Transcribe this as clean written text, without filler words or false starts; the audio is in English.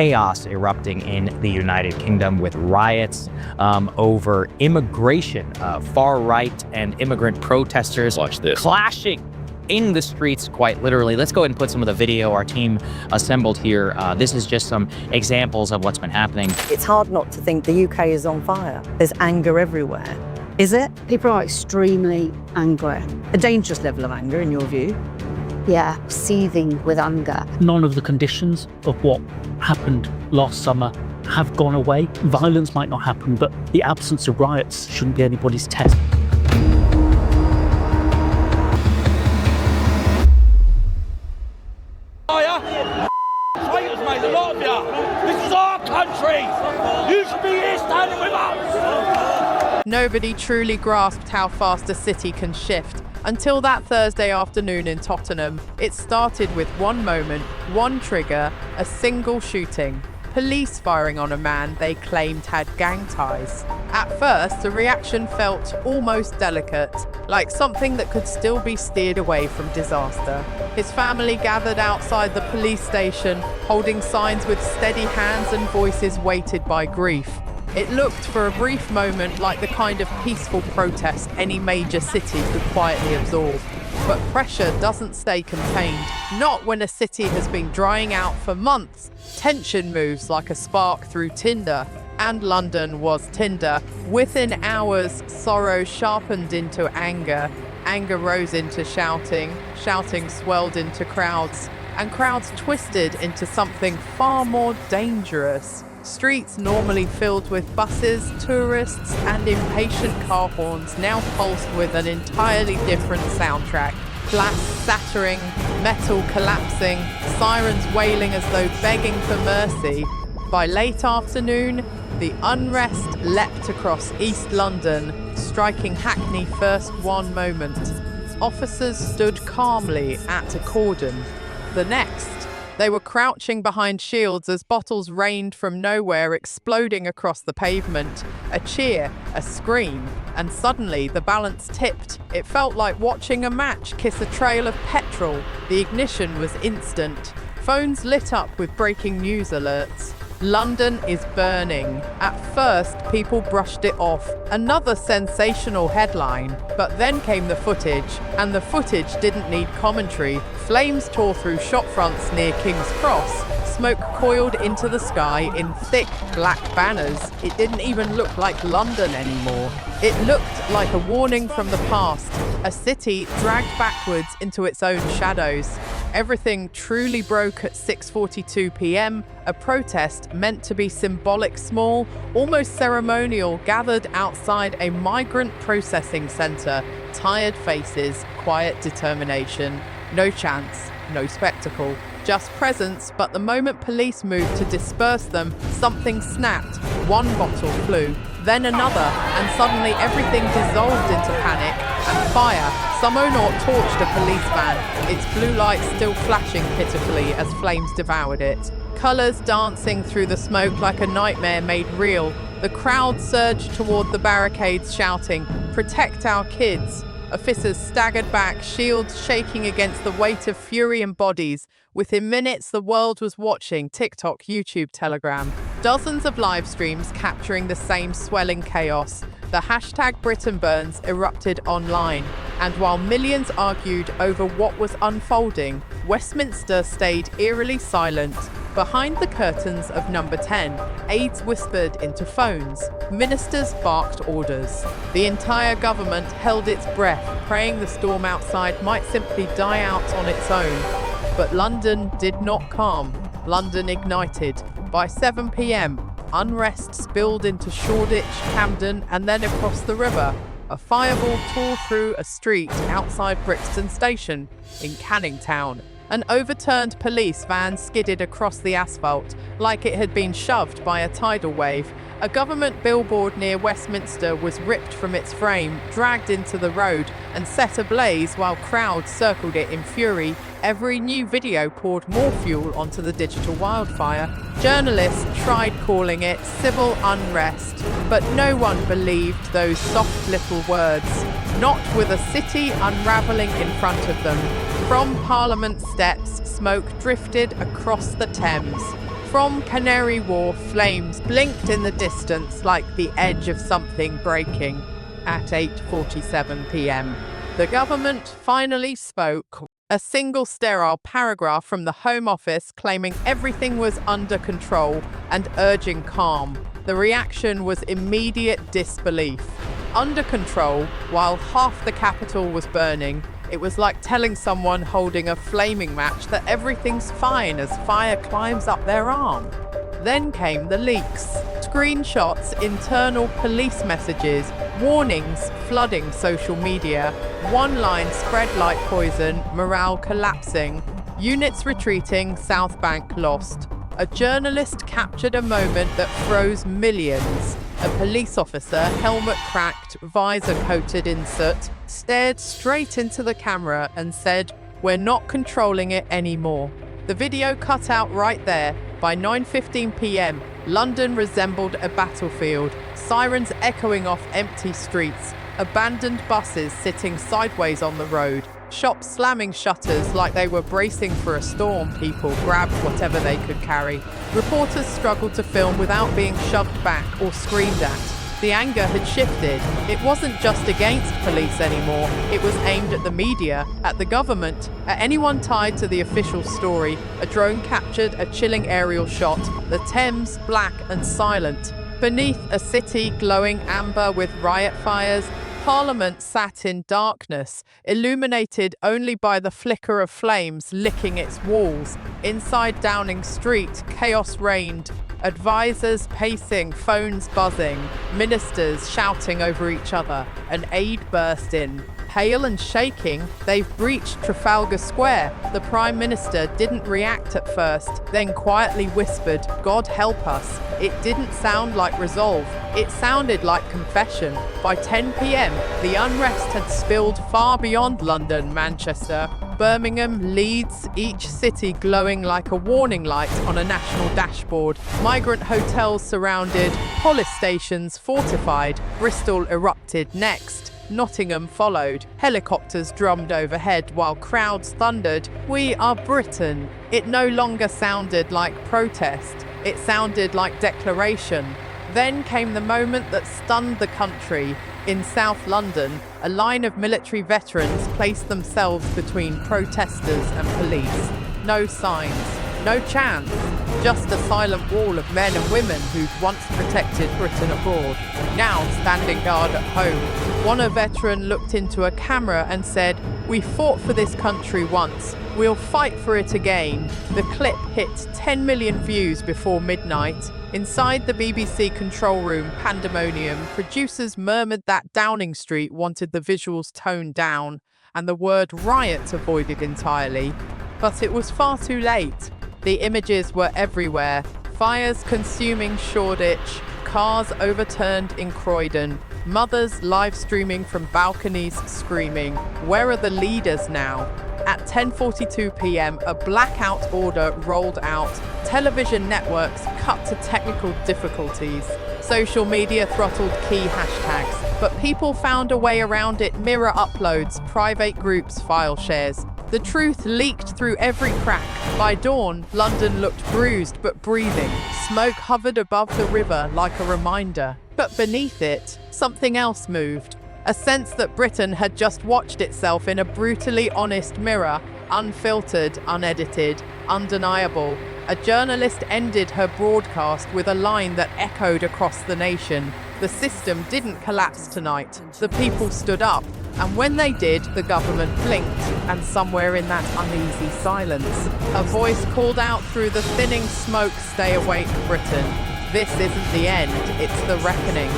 chaos erupting in the United Kingdom with riots over immigration, far-right and immigrant protesters clashing in the streets, quite literally. Let's go ahead and put some of the video our team assembled here. This is just some examples of what's been happening. It's hard not to think the UK is on fire. There's anger everywhere. Is it? People are extremely angry. A dangerous level of anger, in your view? Yeah, seething with anger. None of the conditions of what happened last summer have gone away. Violence might not happen, but the absence of riots shouldn't be anybody's test. Traitors, mate, a lot of you. This is our country. You should be here standing with us. Nobody truly grasped how fast a city can shift until that Thursday afternoon in Tottenham. It started with one moment, one trigger, a single shooting. Police firing on a man they claimed had gang ties. At first, the reaction felt almost delicate, like something that could still be steered away from disaster. His family gathered outside the police station, holding signs with steady hands and voices weighted by grief. It looked for a brief moment like the kind of peaceful protest any major city could quietly absorb. But pressure doesn't stay contained, not when a city has been drying out for months. Tension moves like a spark through tinder, and London was tinder. Within hours, sorrow sharpened into anger, anger rose into shouting, shouting swelled into crowds, and crowds twisted into something far more dangerous. Streets normally filled with buses, tourists, and impatient car horns now pulsed with an entirely different soundtrack. Glass shattering, metal collapsing, sirens wailing as though begging for mercy. By late afternoon, the unrest leapt across East London, striking Hackney first one moment. Officers stood calmly at a cordon. The next, they were crouching behind shields as bottles rained from nowhere, exploding across the pavement. A cheer, a scream, and suddenly the balance tipped. It felt like watching a match kiss a trail of petrol. The ignition was instant. Phones lit up with breaking news alerts. London is burning. At first, people brushed it off. Another sensational headline. But then came the footage, and the footage didn't need commentary. Flames tore through shop fronts near King's Cross. Smoke coiled into the sky in thick black banners. It didn't even look like London anymore. It looked like a warning from the past, a city dragged backwards into its own shadows. Everything truly broke at 6:42 p.m. A protest meant to be symbolic, small, almost ceremonial, gathered outside a migrant processing centre. Tired faces, quiet determination. No chance, no spectacle. Just presence, but the moment police moved to disperse them, something snapped. One bottle flew, then another, and suddenly everything dissolved into panic and fire. Some owner torched a police van, its blue light still flashing pitifully as flames devoured it. Colours dancing through the smoke like a nightmare made real. The crowd surged toward the barricades shouting, "Protect our kids." Officers staggered back, shields shaking against the weight of fury and bodies. Within minutes, the world was watching TikTok, YouTube, Telegram. Dozens of live streams capturing the same swelling chaos. The hashtag Britain Burns erupted online. And while millions argued over what was unfolding, Westminster stayed eerily silent. Behind the curtains of Number 10, aides whispered into phones. Ministers barked orders. The entire government held its breath, praying the storm outside might simply die out on its own. But London did not calm. London ignited. By 7 p.m, unrest spilled into Shoreditch, Camden, and then across the river. A fireball tore through a street outside Brixton Station in Canning Town. An overturned police van skidded across the asphalt like it had been shoved by a tidal wave. A government billboard near Westminster was ripped from its frame, dragged into the road, and set ablaze while crowds circled it in fury. Every new video poured more fuel onto the digital wildfire. Journalists tried calling it civil unrest, but no one believed those soft little words. Not with a city unravelling in front of them. From Parliament steps, smoke drifted across the Thames. From Canary Wharf, flames blinked in the distance like the edge of something breaking. At 8:47 p.m., the government finally spoke. A single sterile paragraph from the Home Office claiming everything was under control and urging calm. The reaction was immediate disbelief. Under control, while half the capital was burning, it was like telling someone holding a flaming match that everything's fine as fire climbs up their arm. Then came the leaks. Screenshots, internal police messages, warnings flooding social media. One line spread like poison, morale collapsing. Units retreating, South Bank lost. A journalist captured a moment that froze millions. A police officer, helmet cracked, visor coated in soot, stared straight into the camera and said, "We're not controlling it anymore." The video cut out right there. By 9:15 p.m, London resembled a battlefield, sirens echoing off empty streets, abandoned buses sitting sideways on the road, shops slamming shutters like they were bracing for a storm. People grabbed whatever they could carry. Reporters struggled to film without being shoved back or screamed at. The anger had shifted. It wasn't just against police anymore. It was aimed at the media, at the government, at anyone tied to the official story. A drone captured a chilling aerial shot, the Thames black and silent. Beneath a city glowing amber with riot fires, Parliament sat in darkness, illuminated only by the flicker of flames licking its walls. Inside Downing Street, chaos reigned. Advisors pacing, phones buzzing, ministers shouting over each other. An aide burst in. Pale and shaking, they've breached Trafalgar Square. The Prime Minister didn't react at first, then quietly whispered, "God help us." It didn't sound like resolve. It sounded like confession. By 10 p.m, the unrest had spilled far beyond London, Manchester, Birmingham, Leeds, each city glowing like a warning light on a national dashboard. Migrant hotels surrounded, police stations fortified. Bristol erupted next. Nottingham followed. Helicopters drummed overhead while crowds thundered, "We are Britain." It no longer sounded like protest. It sounded like declaration. Then came the moment that stunned the country. In South London, a line of military veterans placed themselves between protesters and police. No signs, no chance, just a silent wall of men and women who'd once protected Britain abroad, now standing guard at home. One veteran looked into a camera and said, "We fought for this country once. We'll fight for it again." The clip hit 10 million views before midnight. Inside the BBC control room pandemonium, producers murmured that Downing Street wanted the visuals toned down and the word riot avoided entirely. But it was far too late. The images were everywhere. Fires consuming Shoreditch, cars overturned in Croydon, mothers live streaming from balconies screaming, "Where are the leaders now?" At 10:42 p.m, a blackout order rolled out. Television networks cut to technical difficulties. Social media throttled key hashtags, but people found a way around it. Mirror uploads, private groups, file shares. The truth leaked through every crack. By dawn, London looked bruised but breathing. Smoke hovered above the river like a reminder. But beneath it, something else moved. A sense that Britain had just watched itself in a brutally honest mirror, unfiltered, unedited, undeniable. A journalist ended her broadcast with a line that echoed across the nation. The system didn't collapse tonight. The people stood up. And when they did, the government blinked. And somewhere in that uneasy silence, a voice called out through the thinning smoke, "Stay awake, Britain. This isn't the end, it's the reckoning."